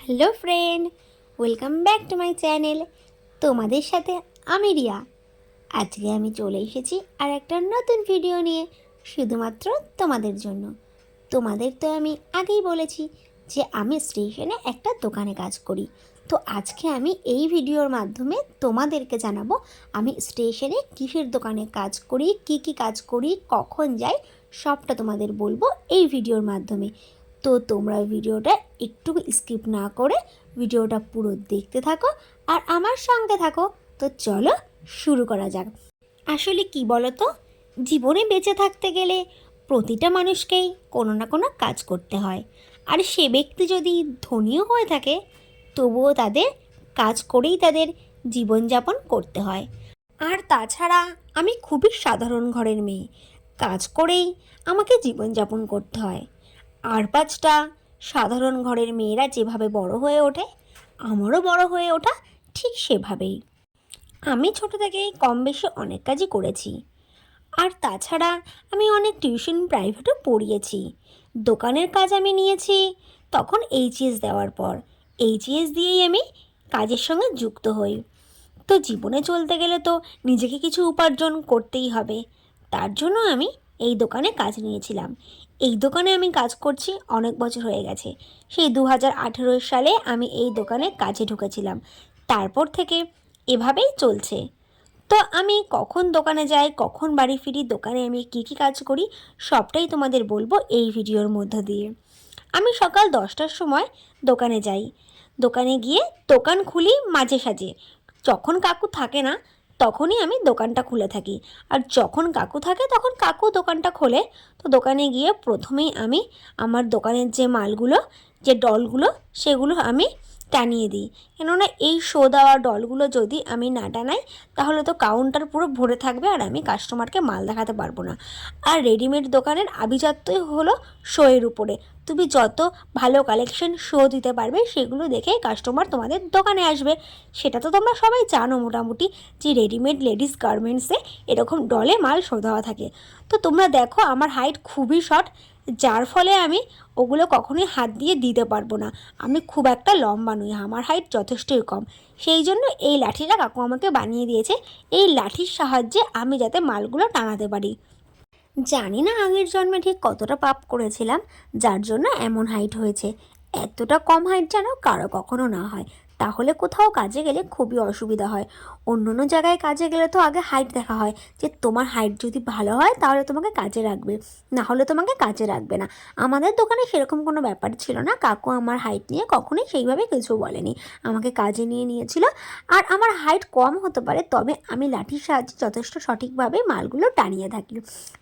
Hello friend, welcome back to my channel. তোমাদের সাথে আমি রিয়া। আজকে আমি চলে এসেছি আর একটা নতুন ভিডিও নিয়ে, শুধুমাত্র তোমাদের জন্য। তোমাদের তো আমি আগেই বলেছি যে আমি স্টেশনে একটা দোকানে কাজ করি। তো আজকে আমি এই ভিডিওর মাধ্যমে তোমাদেরকে জানাবো আমি স্টেশনে কিসের দোকানে কাজ করি, কি কি কাজ করি, কখন যাই, সবটা তোমাদের বলবো এই ভিডিওর মাধ্যমে। তো তোমরা ভিডিওটা একটু স্কিপ না করে ভিডিওটা পুরো দেখতে থাকো আর আমার সঙ্গে থাকো। তো চলো শুরু করা যাক। আসলে কি বলো তো, জীবনে বেঁচে থাকতে গেলে প্রতিটা মানুষকেই কোনো না কোনো কাজ করতে হয়। আর সে ব্যক্তি যদি ধনীও হয়ে থাকে, তবুও তাদের কাজ করেই তাদের জীবনযাপন করতে হয়। আর তাছাড়া আমি খুবই সাধারণ ঘরের মেয়ে, কাজ করেই আমাকে জীবনযাপন করতে হয়। আর পাঁচটা সাধারণ ঘরের মেয়েরা যেভাবে বড় হয়ে ওঠে, আমারও বড় হয়ে ওঠা ঠিক সেভাবেই। আমি ছোট থেকেই কম বেশি অনেক কাজই করেছি। আর তাছাড়া আমি অনেক টিউশন প্রাইভেটও পড়িয়েছি। দোকানের কাজ আমি নিয়েছি তখন এইচএস দেওয়ার পর। এইচএস দিয়েই আমি কাজের সঙ্গে যুক্ত হই। তো জীবনে চলতে গেলে তো নিজেকে কিছু উপার্জন করতেই হবে। তার জন্য আমি এই দোকানে কাজ নিয়েছিলাম। এই দোকানে আমি কাজ করছি অনেক বছর হয়ে গেছে। সেই 2018 সালে আমি এই দোকানে কাজে ঢুকেছিলাম। তারপর থেকে এভাবেই চলছে। তো আমি কখন দোকানে যাই, কখন বাড়ি ফিরি, দোকানে আমি কী কী কাজ করি, সবটাই তোমাদের বলবো এই ভিডিওর মধ্য দিয়ে। আমি সকাল 10টার সময় দোকানে যাই। দোকানে গিয়ে দোকান খুলি মাঝে সাঝে। যখন কাকু থাকে না তখনই আমি দোকানটা খুলে থাকি, আর যখন কাকু থাকে তখন কাকু দোকানটা খোলে। তো দোকানে গিয়ে প্রথমেই আমি আমার দোকানের যে মালগুলো, যে ডলগুলো, সেগুলো আমি টানিয়ে দিই। কেননা এই শো দেওয়া ডলগুলো যদি আমি না টানাই, তাহলে তো কাউন্টার পুরো ভরে থাকবে আর আমি কাস্টমারকে মাল দেখাতে পারবো না। আর রেডিমেড দোকানের আভিজাত্যই হলো শোয়ের উপরে। তুমি যত ভালো কালেকশন শো দিতে পারবে, সেগুলো দেখেই কাস্টমার তোমাদের দোকানে আসবে। সেটা তো তোমরা সবাই জানো মোটামুটি, যে রেডিমেড লেডিস গার্মেন্টসে এরকম ডলে মাল শো দেওয়া থাকে। তো তোমরা দেখো আমার হাইট খুবই শর্ট, যার ফলে আমি ওগুলো কখনোই হাত দিয়ে দিতে পারবো না। আমি খুব একটা লম্বা নই, আমার হাইট যথেষ্টই কম। সেই জন্য এই লাঠিটা কাকু আমাকে বানিয়ে দিয়েছে, এই লাঠির সাহায্যে আমি যাতে মালগুলো টানাতে পারি। জানি না আগের জন্মে ঠিক কতটা পাপ করেছিলাম, যার জন্য এমন হাইট হয়েছে। এতটা কম হাইট যেন কারো কখনো না হয়, তাহলে কোথাও কাজে গেলে খুবই অসুবিধা হয়। অন্য অন্য জায়গায় কাজে গেলে তো আগে হাইট দেখা হয়, যে তোমার হাইট যদি ভালো হয় তাহলে তোমাকে কাজে রাখবে, না হলে তোমাকে কাজে রাখবে না। আমাদের দোকানে সেরকম কোনো ব্যাপার ছিল না, কাকু আমার হাইট নিয়ে কখনোই সেইভাবে কিছু বলেনি, আমাকে কাজে নিয়ে নিয়েছিল। আর আমার হাইট কম হতে পারে, তবে আমি লাঠির সাহায্যে যথেষ্ট সঠিকভাবে মালগুলো টানিয়ে থাকি।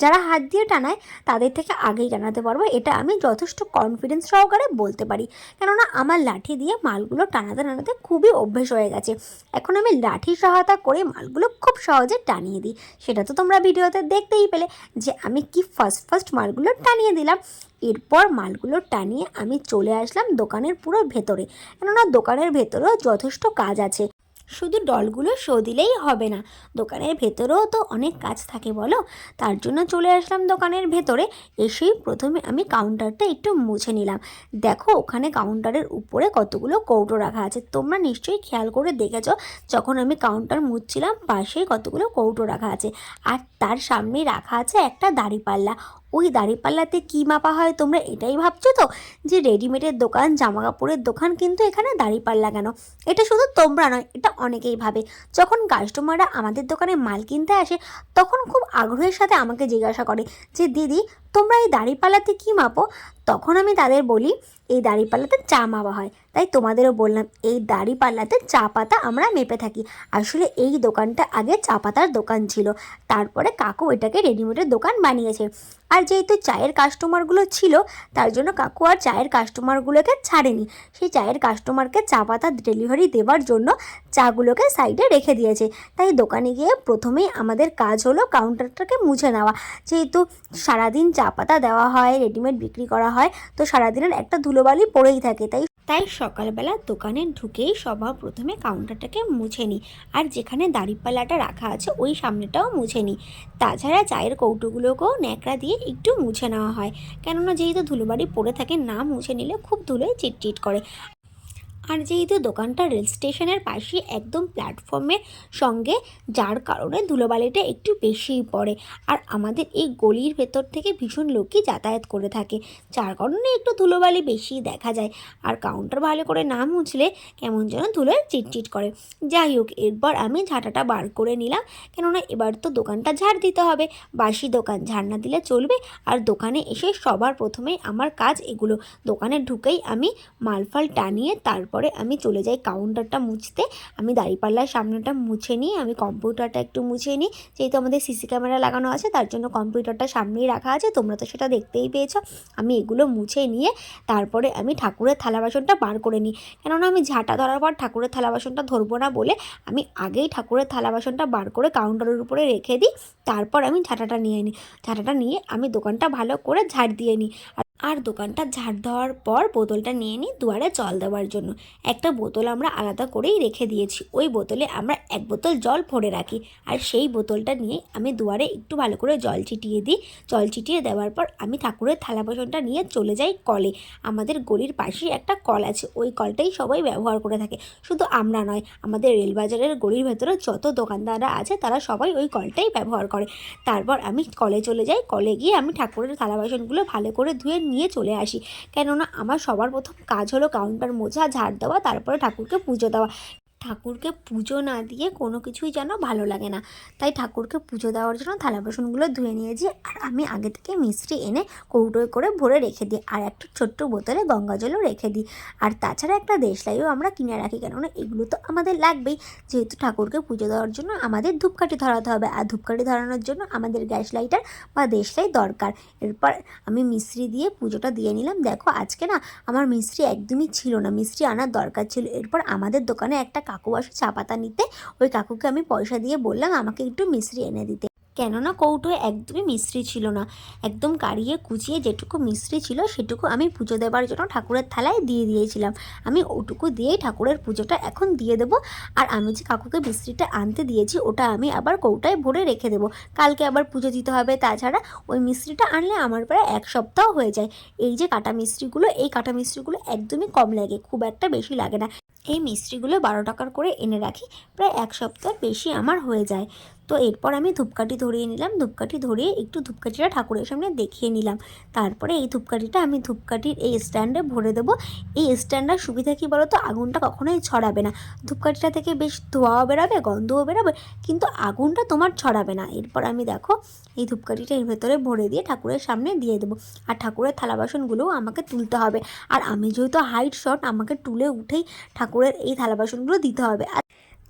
যারা হাত দিয়ে টানায় তাদের থেকে আগেই টানাতে পারবো, এটা আমি যথেষ্ট কনফিডেন্স সহকারে বলতে পারি। কেননা আমার লাঠি দিয়ে মালগুলো টানাতে টানাতে খুবই অভ্যেস হয়ে গেছে। এখন আমি লাঠির সহায়তা করে মালগুলো খুব সহজে টানিয়ে দিই। সেটা তো তোমরা ভিডিওতে দেখতেই পেলে যে আমি কি ফার্স্ট মালগুলো টানিয়ে দিলাম। এরপর মালগুলো টানিয়ে আমি চলে আসলাম দোকানের পুরো ভেতরে। কেননা দোকানের ভেতরেও যথেষ্ট কাজ আছে, শুধু ডলগুলো শো দিলেই হবে না, দোকানের ভেতরেও তো অনেক কাজ থাকে বলো। তার জন্য চলে আসলাম দোকানের ভেতরে। এসেই প্রথমে আমি কাউন্টারটা একটু মুছে নিলাম। দেখো ওখানে কাউন্টারের উপরে কতগুলো কৌটো রাখা আছে, তোমরা নিশ্চয়ই খেয়াল করে দেখেছো। যখন আমি কাউন্টার মুছছিলাম পাশেই কতগুলো কৌটো রাখা আছে, আর তার সামনেই রাখা আছে একটা দাঁড়িপাল্লা। ওই দাঁড়িপাল্লাতে কী মাপা হয় তোমরা এটাই ভাবছো তো, যে রেডিমেডের দোকান, জামা কাপড়ের দোকান, কিন্তু এখানে দাঁড়িপাল্লা কেন? এটা শুধু তোমরা নয়, এটা অনেকেই ভাবে। যখন কাস্টমাররা আমাদের দোকানে মাল কিনতে আসে, তখন খুব আগ্রহের সাথে আমাকে জিজ্ঞাসা করে যে দিদি তোমরা এই দাঁড়িপাল্লাতে কী মাপো? তখন আমি তাদের বলি এই দাঁড়িপাল্লাতে চা মাপা হয়। তাই তোমাদেরও বললাম, এই দাঁড়িপাল্লাতে চা পাতা আমরা মেপে থাকি। আসলে এই দোকানটা আগে চা পাতার দোকান ছিল, তারপরে কাকু এটাকে রেডিমেডের দোকান বানিয়েছে। আর যেহেতু চায়ের কাস্টমারগুলো ছিল, তার জন্য কাকু আর চায়ের কাস্টমারগুলোকে ছাড়েনি। সেই চায়ের কাস্টমারকে চা পাতা ডেলিভারি দেওয়ার জন্য চাগুলোকে সাইডে রেখে দিয়েছে। তাই দোকানে গিয়ে প্রথমেই আমাদের কাজ হলো কাউন্টারটাকে মুছে নেওয়া। যেহেতু সারাদিন চা পাতা দেওয়া হয়, রেডিমেড বিক্রি করা হয়, তো সারাদিনের একটা ধুলোবালি পড়েই থাকে। তাই সকালবেলা দোকানে ঢুকেই সবার প্রথমে কাউন্টারটাকে মুছে নিই। আর যেখানে দাঁড়িপাল্লাটা রাখা আছে ওই সামনেটাও মুছে নিই। তাছাড়া চায়ের কৌটোগুলোকেও ন্যাকড়া দিয়ে একটু মুছে নেওয়া হয়, কেননা যেহেতু ধুলোবাড়ি পড়ে থাকে, না মুছে নিলে খুব ধুলোয় চিটচিট করে। আর যেহেতু দোকানটা রেল স্টেশনের পাশে একদম প্ল্যাটফর্মের সঙ্গে, যার কারণে ধুলোবালিটা একটু বেশিই পড়ে। আর আমাদের এই গলির ভেতর থেকে ভীষণ লোকই যাতায়াত করে থাকে, যার কারণে একটু ধুলোবালি বেশি দেখা যায়। আর কাউন্টার ভালো করে না মুছলে কেমন যেন ধুলোয় চিটচিট করে। যাই হোক, এরপর আমি ঝাঁটাটা বার করে নিলাম, কেননা এবার তো দোকানটা ঝাড় দিতে হবে। বাসি দোকান ঝাড় না দিলে চলবে? আর দোকানে এসে সবার প্রথমেই আমার কাজ এগুলো। দোকানে ঢুকেই আমি মালফাল টানিয়ে তারপরে আমি চলে যাই কাউন্টারটা মুছতে। আমি দাঁড়িপাল্লার সামনেটা মুছে নিই, আমি কম্পিউটারটা একটু মুছে নিই। যেহেতু আমাদের সিসি ক্যামেরা লাগানো আছে, তার জন্য কম্পিউটারটা সামনেই রাখা আছে, তোমরা তো সেটা দেখতেই পেয়েছো। আমি এগুলো মুছে নিয়ে তারপরে আমি ঠাকুরের থালা বাসনটা বার করে নিই, কেননা আমি ঝাঁটা ধরার পর ঠাকুরের থালা বাসনটা ধরবো না বলে আমি আগেই ঠাকুরের থালা বাসনটা বার করে কাউন্টারের উপরে রেখে দিই। তারপর আমি ঝাঁটাটা নিয়ে নিই। ঝাঁটাটা নিয়ে আমি দোকানটা ভালো করে ঝাড় দিয়ে নিই। আর দোকানটা ঝাড় দেওয়ার পর বোতলটা নিয়ে নিই দুয়ারে জল দেওয়ার জন্য। একটা বোতল আমরা আলাদা করেই রেখে দিয়েছি, ওই বোতলে আমরা এক বোতল জল ভরে রাখি। আর সেই বোতলটা নিয়ে আমি দুয়ারে একটু ভালো করে জল ছিটিয়ে দিই। জল ছিটিয়ে দেওয়ার পর আমি ঠাকুরের থালা বাসনটা নিয়ে চলে যাই কলে। আমাদের গলির পাশেই একটা কল আছে, ওই কলটাই সবাই ব্যবহার করে থাকে। শুধু আমরা নয়, আমাদের রেলবাজারের গলির ভেতরে যত দোকানদাররা আছে তারা সবাই ওই কলটাই ব্যবহার করে। তারপর আমি কলে চলে যাই। কলে গিয়ে আমি ঠাকুরের থালা বাসনগুলো ভালো করে ধুয়ে নিয়ে চলে আসি, কেননা আমার সবার প্রথম কাজ হলো কাউন্টার মোছা, ঝাড় দেওয়া, তারপরে ঠাকুরকে পুজো দেওয়া। ঠাকুরকে পুজো না দিয়ে কোনো কিছুই যেন ভালো লাগে না, তাই ঠাকুরকে পুজো দেওয়ার জন্য থালা বাসনগুলো ধুয়ে নিয়েছি। আর আমি আগে থেকে মিষ্টি এনে কৌটোয় করে ভরে রেখে দিই, আর একটা ছোট্ট বোতলে গঙ্গা জলও রেখে দিই। আর তাছাড়া একটা দেশলাইও আমরা কিনে রাখি, কেননা এগুলো তো আমাদের লাগবেই। যেহেতু ঠাকুরকে পুজো দেওয়ার জন্য আমাদের ধূপকাঠি ধরাতে হবে, আর ধূপকাঠি ধরানোর জন্য আমাদের গ্যাস লাইটার বা দেশলাই দরকার। এরপর আমি মিষ্টি দিয়ে পুজোটা দিয়ে নিলাম। দেখো, আজকে না আমার মিষ্টি একদমই ছিল না, মিষ্টি আনার দরকার ছিল। এরপর আমাদের দোকানে একটা কাকু আসে চা পাতা নিতে, ওই কাকুকে আমি পয়সা দিয়ে বললাম আমাকে একটু মিষ্টি এনে দিতে, কেননা কৌটোয় একদমই মিষ্টি ছিল না। একদম কাড়িয়ে কুচিয়ে যেটুকু মিষ্টি ছিল সেটুকু আমি পুজো দেওয়ার জন্য ঠাকুরের থালায় দিয়ে দিয়েছিলাম। আমি ওটুকু দিয়েই ঠাকুরের পুজোটা এখন দিয়ে দেবো। আর আমি যে কাকুকে মিষ্টিটা আনতে দিয়েছি ওটা আমি আবার কৌটায় ভরে রেখে দেবো, কালকে আবার পুজো দিতে হবে। তাছাড়া ওই মিষ্টিটা আনলে আমার প্রায় এক সপ্তাহ হয়ে যায়। এই যে কাটা মিষ্টিগুলো, এই কাটা মিষ্টিগুলো একদমই কম লাগে, খুব একটা বেশি লাগে না। এই মিষ্টিগুলো 12 টাকার করে এনে রাখি, প্রায় এক সপ্তাহ বেশি আমার হয়ে যায়। তো এরপর আমি ধূপকাঠি ধরিয়ে নিলাম। ধূপকাঠি ধরিয়ে একটু ধূপকাঠিটা ঠাকুরের সামনে দেখিয়ে নিলাম। তারপরে এই ধূপকাঠিটা আমি ধূপকাঠির এই স্ট্যান্ডে ভরে দেবো। এই স্ট্যান্ডটার সুবিধা কী বলো তো, আগুনটা কখনোই ছড়াবে না। ধূপকাঠিটা থেকে বেশ ধোঁয়াও বেরোবে, গন্ধও বেরোবে, কিন্তু আগুনটা তোমার ছড়াবে না। এরপর আমি দেখো এই ধূপকাঠিটা এর ভেতরে ভরে দিয়ে ঠাকুরের সামনে দিয়ে দেবো। আর ঠাকুরের থালা বাসনগুলোও আমাকে তুলতে হবে। আর আমি যেহেতু হাইট শর্ট, আমাকে তুলে উঠেই ঠাকুরের এই থালা বাসনগুলো দিতে হবে। আর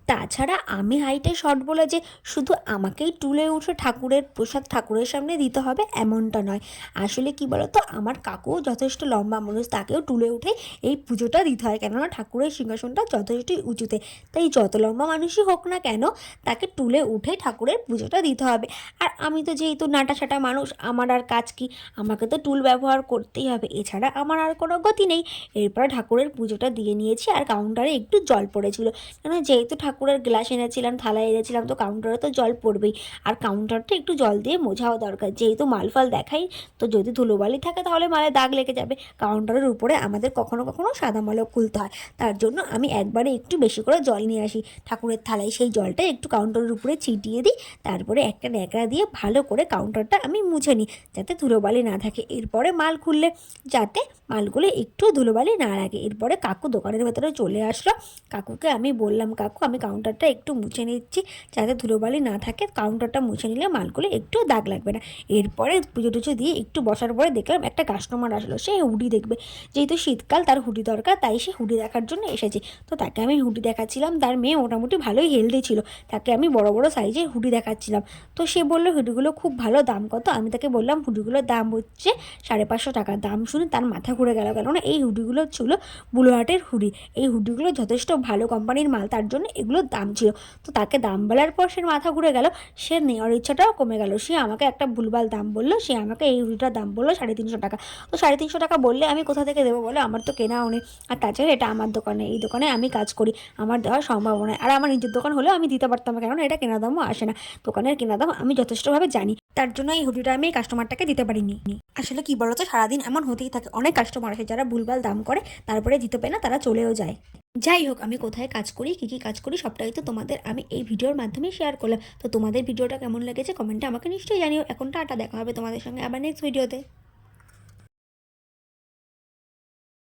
তাছাড়া আমি হাইটে শর্ট বলে যে শুধু আমাকেই তুলে উঠে ঠাকুরের প্রসাদ ঠাকুরের সামনে দিতে হবে এমনটা নয়। আসলে কি বলতো, আমার কাকুও যথেষ্ট লম্বা মানুষ, তাকেও তুলে উঠে এই পুজোটা দিতে হয়, কেননা ঠাকুরের সিংহাসনটা যথেষ্টই উঁচুতে। তাই যত লম্বা মানুষই হোক না কেন, তাকে তুলে উঠে ঠাকুরের পুজোটা দিতে হবে। আর আমি তো যেহেতু নাটাছাটা মানুষ, আমার আর কাজ কি, আমাকে তো টুল ব্যবহার করতেই হবে, এছাড়া আমার আর কোনো গতি নেই। এরপরে ঠাকুরের পুজোটা দিয়ে নিয়েছি। আর কাউন্টারে একটু জল পড়েছিল, কেন যেহেতু ঠাকুরের গ্লাস এনেছিলাম, থালা এনেছিলাম, তো কাউন্টারে তো জল পড়বেই। আর কাউন্টারটা একটু জল দিয়ে মোছাও দরকার, যেহেতু মালফাল দেখাই, তো যদি ধুলোবালি থাকে তাহলে মালে দাগ লেগে যাবে। কাউন্টারের উপরে আমাদের কখনো কখনো সাদা মালও খুলতে হয়, তার জন্য আমি একবারে একটু বেশি করে জল নিয়ে আসি ঠাকুরের থালায়, সেই জলটা একটু কাউন্টারের উপরে ছিটিয়ে দিই। তারপরে একটা ন্যাকড়া দিয়ে ভালো করে কাউন্টারটা আমি মুছে নিই, যাতে ধুলোবালি না থাকে। এরপরে মাল খুললে যাতে মালগুলো একটু ধুলোবালি না লাগে। এরপরে কাকু দোকানের ভেতরে চলে আসলো। কাকুকে আমি বললাম, কাকু আমি কাউন্টারটা একটু মুছে নিচ্ছি যাতে ধুলোবালি না থাকে, কাউন্টারটা মুছে নিলে মালগুলো একটু দাগ লাগবে না। এরপরে পুজো টুজো দিয়ে একটু বসার পরে দেখলাম একটা কাস্টমার আসলো, সে হুডি দেখবে। যেহেতু শীতকাল, তার হুডি দরকার, তাই সে হুডি দেখার জন্য এসেছে। তো তাকে আমি হুডি দেখাচ্ছিলাম। তার মেয়ে মোটামুটি ভালোই হেলদি ছিল, তাকে আমি বড় বড় সাইজের হুডি দেখাচ্ছিলাম। তো সে বললো হুডিগুলো খুব ভালো, দাম কত? আমি তাকে বললাম হুডিগুলোর দাম হচ্ছে 550 টাকা। দাম শুনে তার মাথা ঘুরে গেল, কেননা এই হুডিগুলো ছিল বুলোহাটের হুডি। এই হুডিগুলো যথেষ্ট ভালো কোম্পানির মাল, তার জন্য এগুলোর দাম ছিল। তো তাকে দাম বলার পর সে মাথা ঘুরে গেল, সে নেওয়ার ইচ্ছাটাও কমে গেল। সে আমাকে একটা ভুলভাল দাম বললো, সে আমাকে এই হুডিটার দাম বললো 350 টাকা। তো 350 টাকা বললে আমি কোথা থেকে দেবো বলে, আমার তো কেনাও নেই। আর তাছাড়া এটা আমার দোকানে, এই দোকানে আমি কাজ করি, আমার দেওয়ার সম্ভাবনা। আর আমার নিজের দোকান হলেও আমি দিতে পারতাম, কেননা এটা কেনা দামও আসে না। দোকানের কেনা দাম আমি যথেষ্টভাবে জানি, তার জন্য এই হুডিটা আমি কাস্টমারটাকে দিতে পারিনি। আসলে কি বলতো, সারাদিন এমন হতেই থাকে, অনেক কাস্টমার আসে যারা ভুলভাল দাম করে, তারপরে দিতে পারে না, তারা চলেও যায়। যাই হোক, আমি কোথায় কাজ করি, কী কী কাজ করি সবটাই তো তোমাদের আমি এই ভিডিওর মাধ্যমে শেয়ার করলাম। তো তোমাদের ভিডিওটা কেমন লেগেছে কমেন্টে আমাকে নিশ্চয়ই জানিও। এখন টাটা, দেখা হবে তোমাদের সঙ্গে আবার নেক্সট ভিডিওতে।